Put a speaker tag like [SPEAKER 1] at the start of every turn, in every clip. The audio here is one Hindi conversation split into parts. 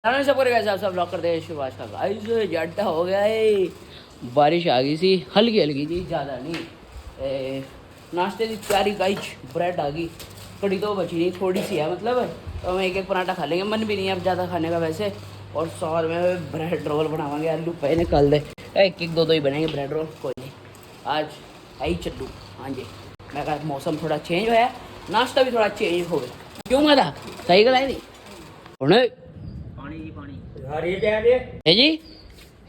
[SPEAKER 1] सबको कैसे आप सब ब्लॉग करते हैं शुभाष का गाइस जड्डा हो गया है। बारिश आ गई सी हल्की हल्की जी, ज़्यादा नहीं। नाश्ते की तैयारी गाइस, ब्रेड आ गई, कड़ी तो बची नहीं, थोड़ी सी है मतलब। तो हम एक एक पराठा खा लेंगे, मन भी नहीं है अब ज़्यादा खाने का वैसे। और साथ में ब्रेड रोल बनावांगे, आलू पे निकाल दे, एक एक दो दो ही बनेंगे ब्रेड रोल, कोई नहीं आज आई चलू। हाँ जी, मैं कहा मौसम थोड़ा चेंज हुआ है, नाश्ता भी थोड़ा चेंज हो गया। क्यों माता सही गल है नहीं है जी?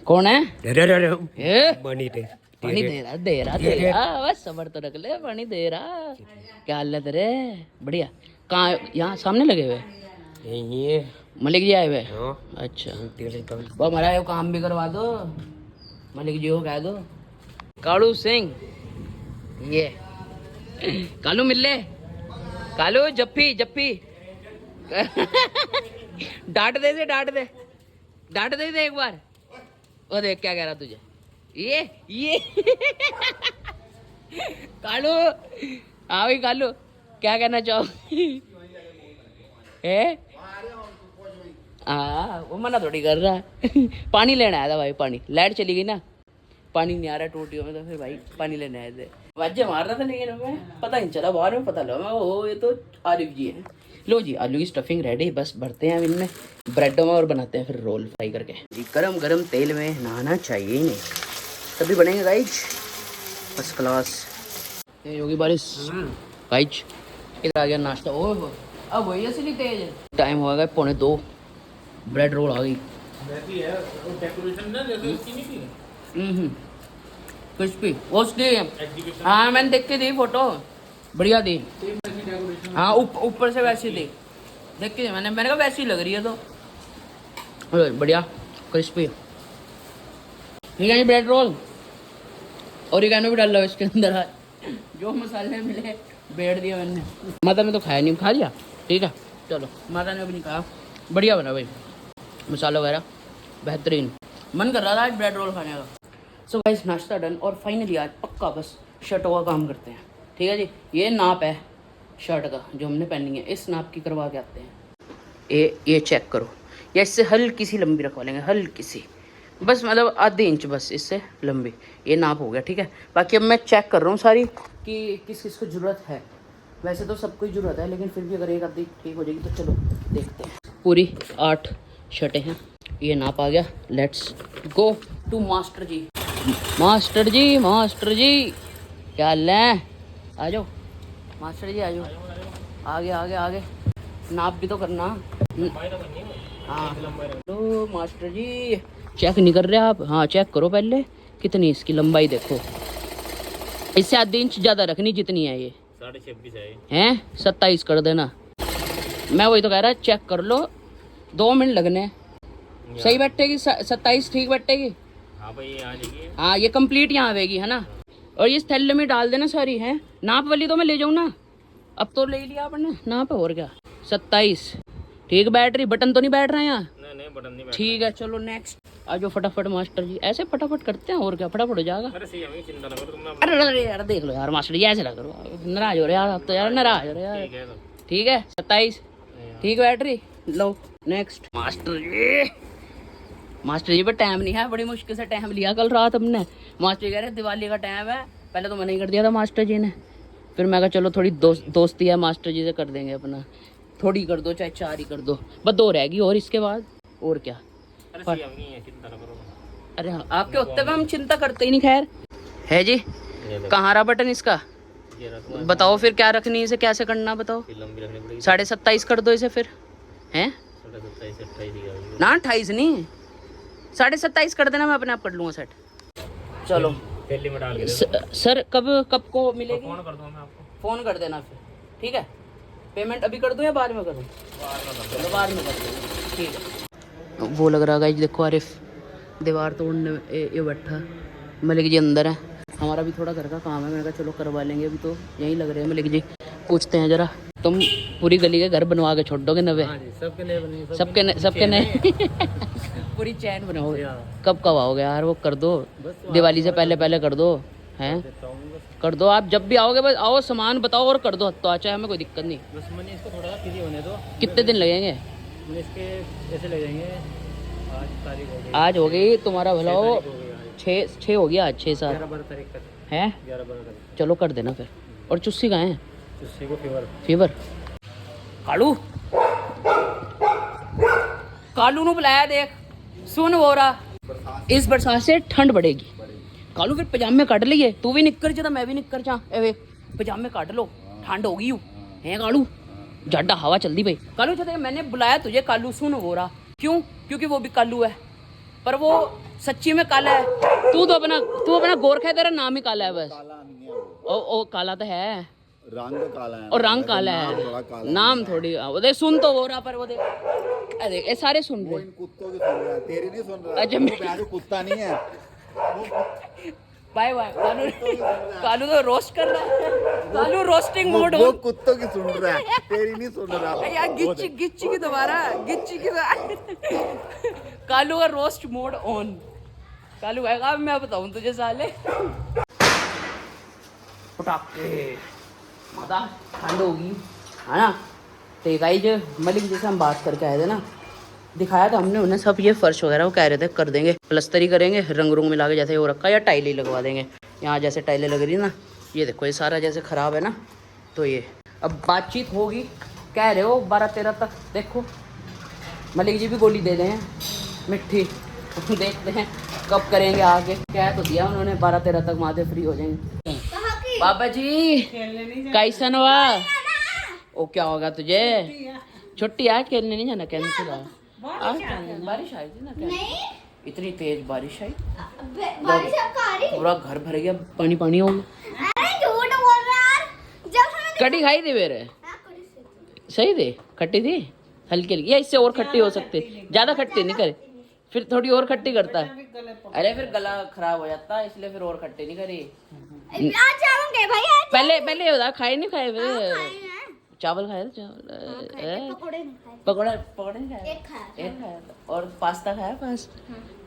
[SPEAKER 1] कौन है? पानी दे रहा बस सबर तो रख ले, पानी दे रहा। क्या हालत रे? बढ़िया। कहाँ? यहाँ सामने लगे हुए मलिक जी आए हुए? अच्छा, वो हमारा ये काम भी करवा दो, मलिक जी को कह दो। कालू सिंह, ये कालू मिल ले, कालू जप्पी जप्पी डांट दे एक बार। वो देख क्या कह रहा तुझे, ये कालू, हाँ भाई कालू, क्या कहना चाहो? हाँ वो मना थोड़ी कर रहा है। पानी लेना आया था भाई, पानी, लाइट चली गई ना, पानी नहीं आ रहा टूटियों में, तो फिर भाई पानी लेने आए थे। वाजे मार रहा था लेकिन हमें पता नहीं चला, बाद में पता लगा वो ये तो आरिफ जी है। लो जी, आलू की स्टफिंग रेडी, बस भरते हैं अब इनमें ब्रेडों में और बनाते हैं फिर रोल फ्राई करके। गरम गरम तेल में नहाना चाहिए ही नहीं, तभी बनेंगे गाइज फर्स्ट क्लास। ये होगी बारिश गाइज। इधर आ गया नाश्ता। ओ अब वही असली तेज टाइम हो गया 1:45, ब्रेड रोल आ गई। क्रिस्पी वो उसकी, हाँ मैंने देख के दी फोटो, बढ़िया थी। हाँ ऊपर से वैसी थी, देख के मैंने कहा वैसी लग रही है तो बढ़िया क्रिस्पी। ठीक है ब्रेड रोल, ओरिगैनो भी डाल लो इसके अंदर, आज जो मसाले मिले बैठ दिया मैंने। माता ने तो खाया नहीं, खा लिया ठीक है, चलो माता ने भी नहीं खाया, बढ़िया बना भाई, मसाला वगैरह बेहतरीन। मन कर रहा था आज ब्रेड रोल खाने का। सो गाइस नाश्ता डन, और फाइनली आज पक्का बस शर्टों का काम करते हैं। ठीक है जी, ये नाप है शर्ट का जो हमने पहनी है, इस नाप की करवा के आते हैं। ये चेक करो, या इससे हल्की सी लंबी रखवा लेंगे, हल्की सी बस, मतलब आधे इंच बस इससे लंबी, ये नाप हो गया ठीक है। बाकी अब मैं चेक कर रहा हूँ सारी कि किस किस को ज़रूरत है, वैसे तो सबको ही ज़रूरत है, लेकिन फिर भी अगर एक आधी ठीक हो जाएगी तो चलो देखते हैं। पूरी 8 शर्टें हैं, ये नाप आ गया। Let's go to master ji. Master ji, master ji क्या हाल है? आ जाओ मास्टर जी, आ जाओ, आगे आगे आगे, नाप भी तो करना। हाँ लो मास्टर जी, चेक नहीं कर रहे आप? हाँ चेक करो पहले, कितनी इसकी लंबाई देखो, इससे आधे इंच ज़्यादा रखनी जितनी है ये, 26.5 है, 27 कर देना। मैं वही तो कह रहा, चेक कर लो, 2 मिनट लगने, सही बैठेगी 27 ठीक बैठेगी? हाँ भाई आ जाएगी। हाँ ये कंप्लीट यहाँ आएगी है ना, और ये थैले में डाल देना सारी है, नाप वाली तो मैं ले जाऊँ ना, अब तो ले लिया आपने नाप, और क्या 27 ठीक बैठ रही, बटन तो नहीं बैठ रहा है यहाँ? नहीं बटन नहीं बैठ, ठीक है चलो नेक्स्ट आ जाओ फटाफट मास्टर जी, ऐसे फटाफट करते हैं और क्या, फटाफट हो जाएगा। अरे यार देख लो यार मास्टर जी, ऐसे ना करो, नाराज हो रहे यार आप तो, यार नाराज हो रहे यार। ठीक है 27 ठीक बैठ रही, लो नेक्स्ट। मास्टर जी, मास्टर जी पर टाइम नहीं है, बड़ी मुश्किल से टाइम लिया कल रात हमने। मास्टर जी कह रहे दिवाली का टाइम है, पहले तो मना ही कर दिया था मास्टर जी ने, फिर मैं कहा चलो थोड़ी दोस्ती है मास्टर जी से, कर देंगे अपना, थोड़ी कर दो चाहे 4 ही कर दो, बस 2 रहेगी और इसके बाद और क्या। अरे हाँ आपके उत्ते का हम चिंता करते ही नहीं, खैर है जी। कहाँ रहा बटन इसका, बताओ फिर क्या रखनी है इसे, कैसे करना बताओ? 27.5 कर दो इसे फिर, हैं ना 28 नहीं 27.5 कर देना, मैं अपने आप कर लूँगा सेट। चलो सर कब को मिलेगी? फोन कर दूँ मैं आपको, फ़ोन कर देना फिर ठीक है। पेमेंट अभी कर दूँ या बाद में करूँ? चलो बाद में कर दूँ ठीक है। वो लग रहा गाइस देखो आरिफ दीवार तोड़ने ये बैठा, मलिक जी अंदर है, हमारा भी थोड़ा घर का काम है, मैंने कहा चलो करवा लेंगे, अभी तो यहीं लग रहे हैं मलिक जी। पूछते हैं जरा, तुम पूरी गली के घर बनवा के छोड़ दोगे नवे? सबके नए पूरी चैन बनाओगे? कब आओगे यार, वो कर दो दिवाली से पहले कर दो, हैं कर दो आप, जब भी आओगे बस आओ, सामान बताओ और कर दो, तो चाहे हमें कोई दिक्कत नहीं, बस मनी इसको थोड़ा फ्री होने दो। कितने दिन लगेंगे?
[SPEAKER 2] इसके ऐसे ले जाएंगे। आज तारीख हो गई,
[SPEAKER 1] आज हो गई तुम्हारा भला हो।
[SPEAKER 2] 6 तारीख हो गई आज।
[SPEAKER 1] 6 हो गया आज 6-7
[SPEAKER 2] 11-12 तारीख तक
[SPEAKER 1] है।
[SPEAKER 2] 11-12 तारीख
[SPEAKER 1] चलो कर देना फिर। और चुस्सी कहाँ है?
[SPEAKER 2] उससे को
[SPEAKER 1] फीवर कालू कालू नु बुलाया देख सुन हो रहा इस बरसात से ठंड बढ़ेगी। कालू फिर पजामे कट लिए तू भी निक्कर च मैं भी निक्कर चा एवे पजामे काट लो ठंड होगी यू है कालू जाडा हवा चलती भाई। कालू चल मैंने बुलाया तुझे कालू सुन हो रहा क्यों क्योंकि वो भी कालू है पर वो सच्ची में काला है। तू अपना गोरखा है तेरा नाम ही काला है बस। ओ काला तो है
[SPEAKER 3] रंग काला है
[SPEAKER 1] और रंग काला है नाम थोड़ी वो देख सुन तो हो रहा पर वो देख ये सारे सुन रहे
[SPEAKER 3] इन कुत्तों की सुन रहा है तेरी नहीं सुन रहा।
[SPEAKER 1] अच्छा
[SPEAKER 3] मैं कुत्ता नहीं है
[SPEAKER 1] बाय बाय कालू तो रोस्ट कर रहा है। कालू रोस्टिंग मोड
[SPEAKER 3] वो कुत्तों की सुन रहा है तेरी नहीं सुन रहा
[SPEAKER 1] यार गिच्ची की दोबारा गिच्ची की कालू का रोस्ट मोड ऑन। कालू कहेगा मैं बताऊं तुझे साले पटाखे माता ठंड होगी है ना। तो गाइस मलिक जैसे हम बात करके आए थे ना दिखाया था हमने उन्हें सब ये फर्श वगैरह वो कह रहे थे कर देंगे प्लस्तर ही करेंगे रंग रुंग मिला के जैसे वो रखा या टाइल ही लगवा देंगे। यहाँ जैसे टाइलें लग रही ना ये देखो ये सारा जैसे ख़राब है ना तो ये अब बातचीत होगी कह रहे हो 12-13 तक। देखो मलिक जी भी गोली दे दें मिट्टी देखते हैं कब करेंगे आगे। कह तो दिया उन्होंने 12-13 तक माथे फ्री हो जाएंगे। बाबा जी कैसन हुआ ओ क्या होगा तुझे छुट्टी आज खेलने नहीं जाना कैंसिल है। बारिश आई थी ना इतनी तेज बारिश आई पूरा घर भर गया पानी पानी हो गया। कटी खाई थी मेरे सही थी खट्टी थी हल्की हल्की या इससे और खट्टी हो सकती ज्यादा खट्टी नहीं करे फिर थोड़ी और खट्टी करता है। अरे फिर गला खराब हो जाता है इसलिए फिर और खट्टी नहीं करी। पहले ये बता खाए नहीं खाए चावल खाए थे चावल पकौड़े नहीं खाए एक खाया और पास्ता खाया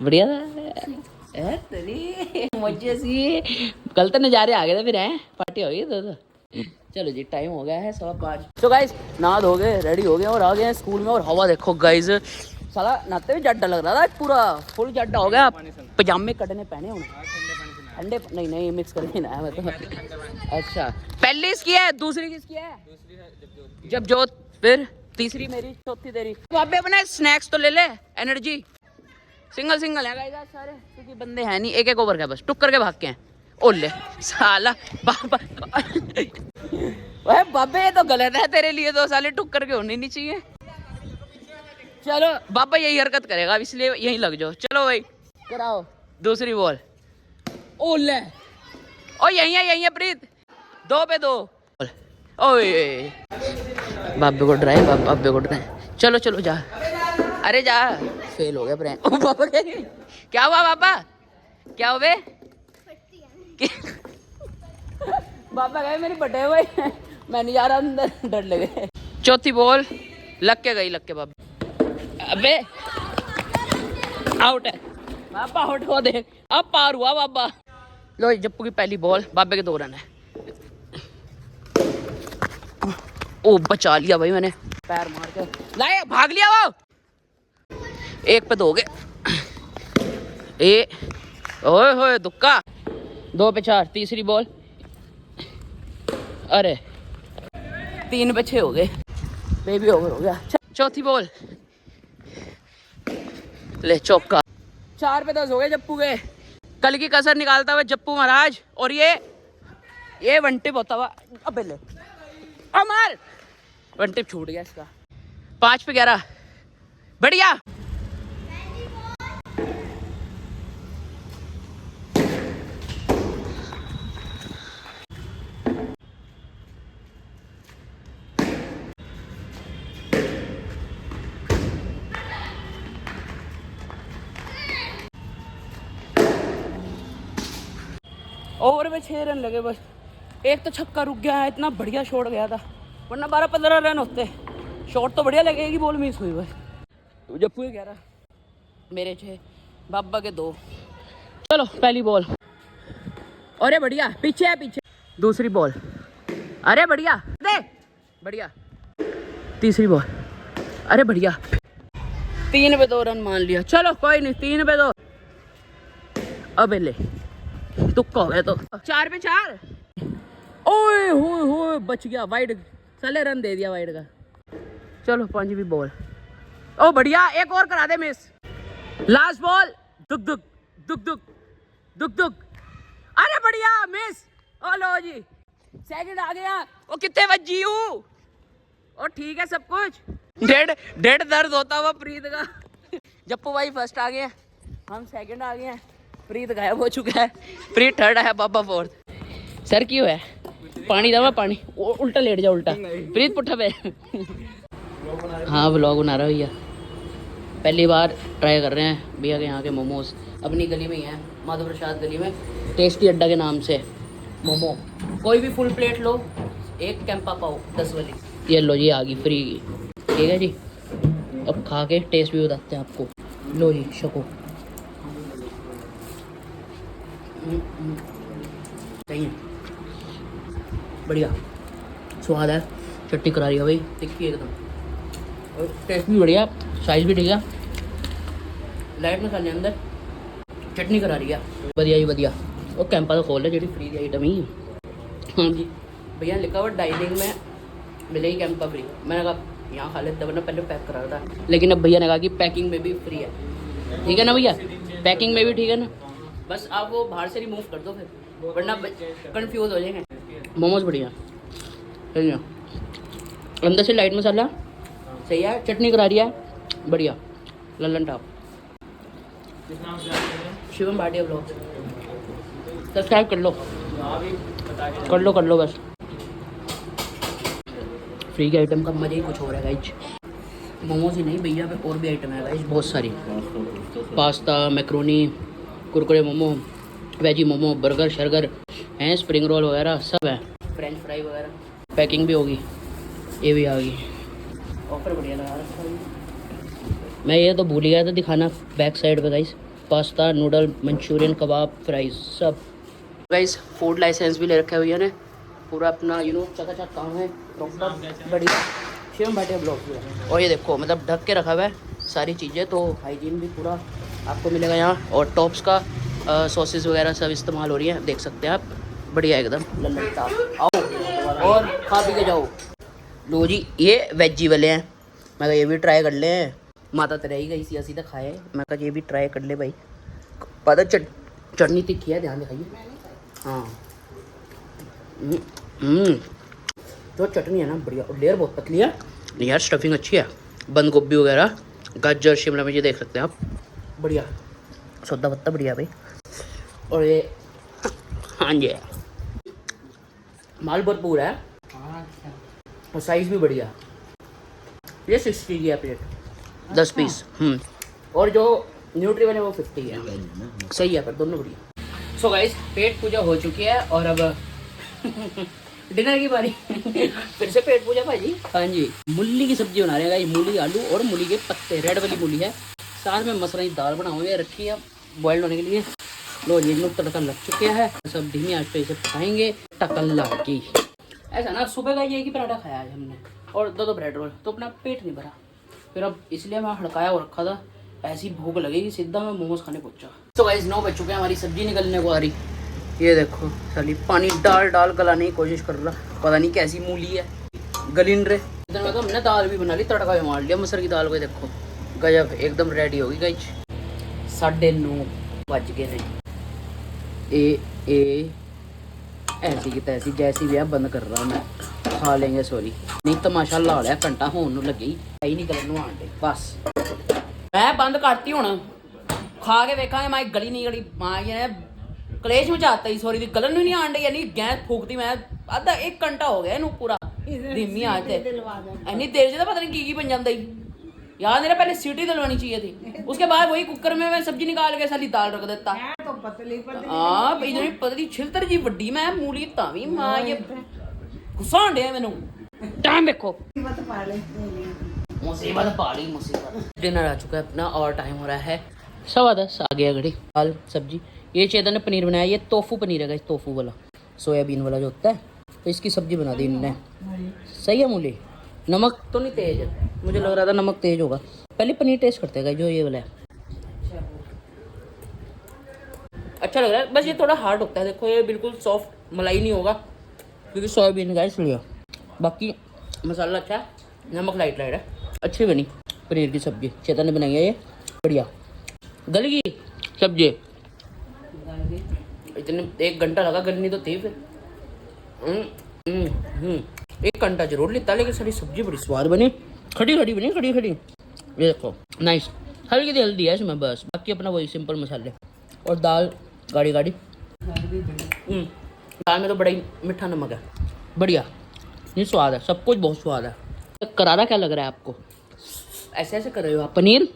[SPEAKER 1] बढ़िया था तेरी मुझे सी कल तो नज़ारे आ गए थे फिर हैं पार्टी हो गई तो चलो जी टाइम हो गया है 5:15। तो गाइस नहा धो गए रेडी हो गए और आ गए हैं स्कूल में। और हवा देखो गाइस साला नहाते हुए जड्डा लग रहा था पूरा फुल जड्डा हो गया। पजामे कटने पहने उन्हें ठंडे नहीं मिक्स करके ना है तो। अच्छा पहली इसकी है दूसरी किसकी है जब जोत फिर तीसरी मेरी चौथी तेरी। तो अबे अपना स्नैक्स तो ले ले एनर्जी सिंगल है गाइस सारे क्योंकि बंदे हैं नहीं एक ओवर का बस टुक करके भाग के हैं। ओले साला बाबा वह बाबे तो गलत है तेरे लिए तो साले टुक करके होने नहीं चाहिए। चलो बाबा यही हरकत करेगा इसलिए यहीं लग जाओ। चलो भाई कराओ दूसरी बॉल ओले ओ यही है प्रीत 2 पे 2 ओए बाबे को ड्राइव बाबे को ड्राइव चलो जा अरे जा फेल हो गया प्रैंक। ओ बाबा क्या हुआ बाबा क्या हुए बाबा गए मेरी बटे हुए मैं नहीं जा रहा अंदर डर लगे। चौथी बॉल लग के बाबा अबे आउट है बाबा आउट हो दे अब पार हुआ बाबा। लो जप्पू की पहली बॉल बाबे के 2 रन है। ओ बचा लिया भाई मैंने पैर मार के लाए भाग लिया वो 1 पे 2 हो गए ओए होए दुक्का 2 पे 4 तीसरी बॉल अरे 3 पे 6 हो गए बेबी ओवर हो गया। चौथी बॉल ले चौका 4 पे 10 हो गए जप्पू के। कल की कसर निकालता हुआ जप्पू महाराज और ये वन टिप होता हुआ अबे ले अमर वन टिप छूट गया इसका 5 पे 11 बढ़िया। ओवर में 6 रन लगे बस एक तो छक्का रुक गया है इतना बढ़िया शॉट गया था वरना 12-15 रन होते। शॉट तो बढ़िया लगेगी बॉल मिस हुई बस। जप्पू के 11 मेरे 6 बाबा के 2। चलो पहली बॉल अरे बढ़िया पीछे दूसरी बॉल अरे बढ़िया दे बढ़िया तीसरी बॉल अरे बढ़िया 3 पे 2 रन मान लिया, चलो कोई नहीं, 3 पे 2। अबे ले तुक्का हो गया तो 4 पे 4। ओए होए बच गया, वाइड साले रन दे दिया वाइड का। चलो 5 भी बॉल। ओ बढ़िया, एक और करा दे मिस। लास्ट बॉल, दुक दुक दुक दुक दुक दुक। अरे बढ़िया मिस। ओ लो जी, सेकंड आ गया। ओ कितने बजी हूँ। और ठीक है सब कुछ। डेढ़ दर्द होता हुआ प्रीत का। जप्पू भाई फर्स्ट आ गए, हम सेकंड आ गए हैं, प्रीत गायब हो चुका है, प्रीत थर्ड है, बाबा फोर्थ। सर क्यों है? पानी दवा पानी। उल्टा लेट जा, उल्टा। प्रीत पुट्ठा पे। हाँ व्लॉग बना रहा भैया, पहली बार ट्राई कर रहे हैं भैया के यहाँ के मोमोज। अपनी गली में ही है, माधव प्रसाद गली में, टेस्टी अड्डा के नाम से मोमो। कोई भी फुल प्लेट लो, एक कैंपा पाओ 10 वाली। ये लो जी, आ गई फ्री की, ठीक है जी। अब खा के टेस्ट भी बताते हैं आपको। लो जी शको। सही है, बढ़िया स्वाद है, चट्टी करारी है भाई, तिक्की एकदम, और टेस्ट भी बढ़िया, साइज भी ठीक है, लाइट मसाले अंदर, चटनी करारी है, बढ़िया जी बढ़िया। और कैंपा तो खोल है, जी फ्री आइटम ही। हाँ जी भैया लिखा हुआ डाइनिंग में मिलेगी कैंपा फ्री। मैंने कहा यहाँ खा लेते, वरना पहले पैक करा था, लेकिन अब भैया ने कहा कि पैकिंग में भी फ्री है। ठीक है ना भैया, पैकिंग में भी ठीक है ना, बस आप वो बाहर से रिमूव कर दो फिर, वरना कंफ्यूज हो जाएंगे। मोमोज बढ़िया सही है, अंदर से लाइट मसाला सही है, चटनी करारी है बढ़िया, Lallan top. Shivam Bhatia blog subscribe कर लो बस। फ्री के आइटम का मजा ही कुछ हो रहा है गाइज। मोमोज ही नहीं भैया पे और भी आइटम है गाइज, बहुत सारी, pasta, macaroni, Kurkure momo, veggie momo, burger शर्गर हैं, स्प्रिंग रोल वगैरह सब है, फ्रेंच फ्राई वगैरह। पैकिंग भी होगी, ये भी आ गई, ऑफर बढ़िया लगा रखा है। मैं ये तो भूल गया था दिखाना बैक साइड पे गाइज, पास्ता, नूडल, मंचूरियन, कबाब, फ्राइज सब। गाइज फूड लाइसेंस भी ले रखा है भैया ने, पूरा अपना चकाचक काम है, प्रॉपर बढ़िया। शिवम भाटिया ब्लॉग भी है। और ये देखो मतलब ढक के रखा हुआ है सारी चीज़ें, तो हाइजीन भी पूरा आपको मिलेगा यहाँ। और टॉप्स का सॉसेस वगैरह सब इस्तेमाल हो रही है, देख सकते हैं आप, बढ़िया एकदम लल्लन टॉप। आओ और खा पी के जाओ। लो जी ये वेजी वाले हैं, मैं कहा ये भी ट्राई कर ले। माता तो रही गई सीधा खाए, मैं कहा ये भी ट्राई कर ले भाई। पता चटनी तिखी है, ध्यान दिखाइए। हाँ जो चटनी है ना बढ़िया, और लेयर बहुत पतली है यार, स्टफिंग अच्छी है, बंद गोभी वगैरह, गाजर, शिमला मिर्च, देख सकते हैं आप, बढ़िया सौदा पत्ता बढ़िया भाई। और ये हाँ जी माल भरपूर है, और साइज़ भी बढ़िया। ये 60 की है प्लेट, 10 पीस। और जो न्यूट्री वाले वो 50 है, सही है पर दोनों बढ़िया। सो गाइस पेट पूजा हो चुकी है, और अब डिनर की बारी। फिर से पेट पूजा भाजी। हाँ जी मूली की सब्जी बना रहे हैं गाइस, मूली आलू और मूली के पत्ते, रेड वाली मूली है, साथ में मसरा की दाल बना हुई है, रखी है बॉइल्ड होने के लिए। लो ये लोग तड़का लग चुके हैं, सब धीमी आंच पे इसे पकाएंगे टकल्ला की। ऐसा ना सुबह का ये ही पराठा खाया आज हमने, और 2 ब्रेड रोल, तो अपना पेट नहीं भरा, फिर अब इसलिए मैं हड़काया और रखा था, ऐसी भूख लगेगी सीधा मैं मोमोज खाने पहुंचा। तो गाइस 9 बज चुके हैं, हमारी सब्जी निकलने को आ रही। ये देखो साली पानी डाल गलाने की कोशिश कर रहा, पता नहीं कैसी मूली है, गलिन रे। इधर में तो हमने दाल भी बना ली, तड़का भी मार लिया मसर की दाल को, देखो गजब एकदम रेडी होगी गाइस। 9:30 बज गए थे। ऐसी की तैसी जैसी भी है बंद कर रहा मैं, खा लेंगे सॉरी, नहीं तमाशा ला लिया घंटा होने लगी ही नहीं गलन आंटे, बस मैं बंद करती हूँ, खा के देखा माई गली नहीं गली, माँ ये कलेश मचाता ही सॉरी, गलन भी नहीं आंटे, यानी गैस फूकती मैं आधा 1 घंटा हो गया पूरा धीमी आंच से, इन्नी देर से पता नहीं की बन जाता ही यार, मेरा पहले सीटी दिलवानी चाहिए थी, उसके बाद वही कुकर में मैं सब्जी निकाल के साली दाल रख देता। हाँ इधर पतली छिलतर जी वड्डी मैं मूली तावी मां, ये गुस्सा आंडे मैनू। टाइम देखो मुसीबत पाली मुसीबत। डिनर आ चुका है अपना, और टाइम हो रहा है 10:15 आ गया घड़ी। दाल सब्जी, ये चेतन ने पनीर बनाया, ये टोफू पनीर है, टोफू वाला सोयाबीन वाला जो होता है, तो इसकी सब्जी बना दी इन्होंने। सही है मूली, नमक तो नहीं तेज, मुझे लग रहा था नमक तेज होगा, पहले पनीर टेस्ट करते हैं जो ये वाला है। अच्छा लग रहा है, बस ये थोड़ा हार्ड होता है। देखो ये बिल्कुल सॉफ्ट मलाई नहीं होगा क्योंकि सोयाबीन का है इसलिए। बाकी मसाला अच्छा है, नमक लाइट लाइट है, अच्छी बनी। पनीर की सब्जी चेतन ने बनाई है, ये बढ़िया। गल गई सब्जी, इतने 1 घंटा लगा, गलनी तो थी फिर। 1 घंटा जरूर लेता, लेकिन सारी सब्जी बड़ी स्वाद बनी, खड़ी खड़ी बनी, खड़ी खड़ी। ये देखो नाइस, हल्की सी हल्दी है इसमें बस, बाकी अपना वही सिंपल मसाले। और दाल गाढ़ी गाढ़ी। दाल में तो बड़ा ही मीठा नमक है, बढ़िया। नहीं स्वाद है, सब कुछ बहुत स्वाद है। करारा क्या लग रहा है आपको? ऐसे ऐसे कर रहे हो आप? पनीर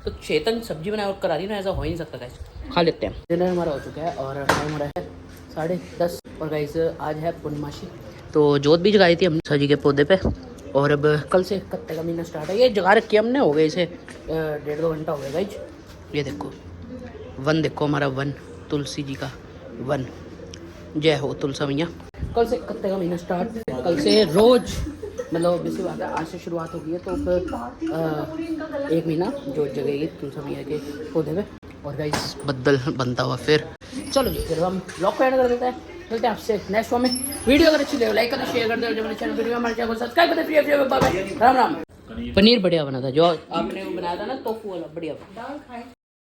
[SPEAKER 1] तो चेतन सब्जी बनाए और करारी ना, ऐसा हो ही नहीं सकता। गाइस खा लेते हैं। डिनर हमारा हो चुका है और टाइम हो रहा है 10:30। और गाइस आज है पूर्णिमासी, तो जोत भी जगाई थी हमने सजी के पौधे पे। और अब कल से कत्ते का महीना स्टार्ट है। ये जगा रखी हमने, हो गए इसे 1.5-2 घंटा हो गया गाइस। ये देखो वन, देखो हमारा वन, तुलसी जी का वन। जय हो तुलसा मैया। कल से कत्ते का महीना स्टार्ट, कल से रोज मतलब बेसी बात है, आज से शुरुआत हो गई है। तो फिर 1 महीना जोत जगेगी तुलसा मैया के पौधे पे। और गाइस बदल बनता हुआ फिर चलो जी, फिर हम ब्लॉग को एंड कर देते हैं। मिलते हैं आपसे नेक्स्ट शो में। वीडियो अगर अच्छी लगे लाइक करते शेयर करते, जो मेरे चैनल वीडियो हमारे चैनल को सब्सक्राइब करते। राम राम। पनीर बढ़िया बना था जो आपने वो बनाया था ना, टोफू वाला, बढ़िया।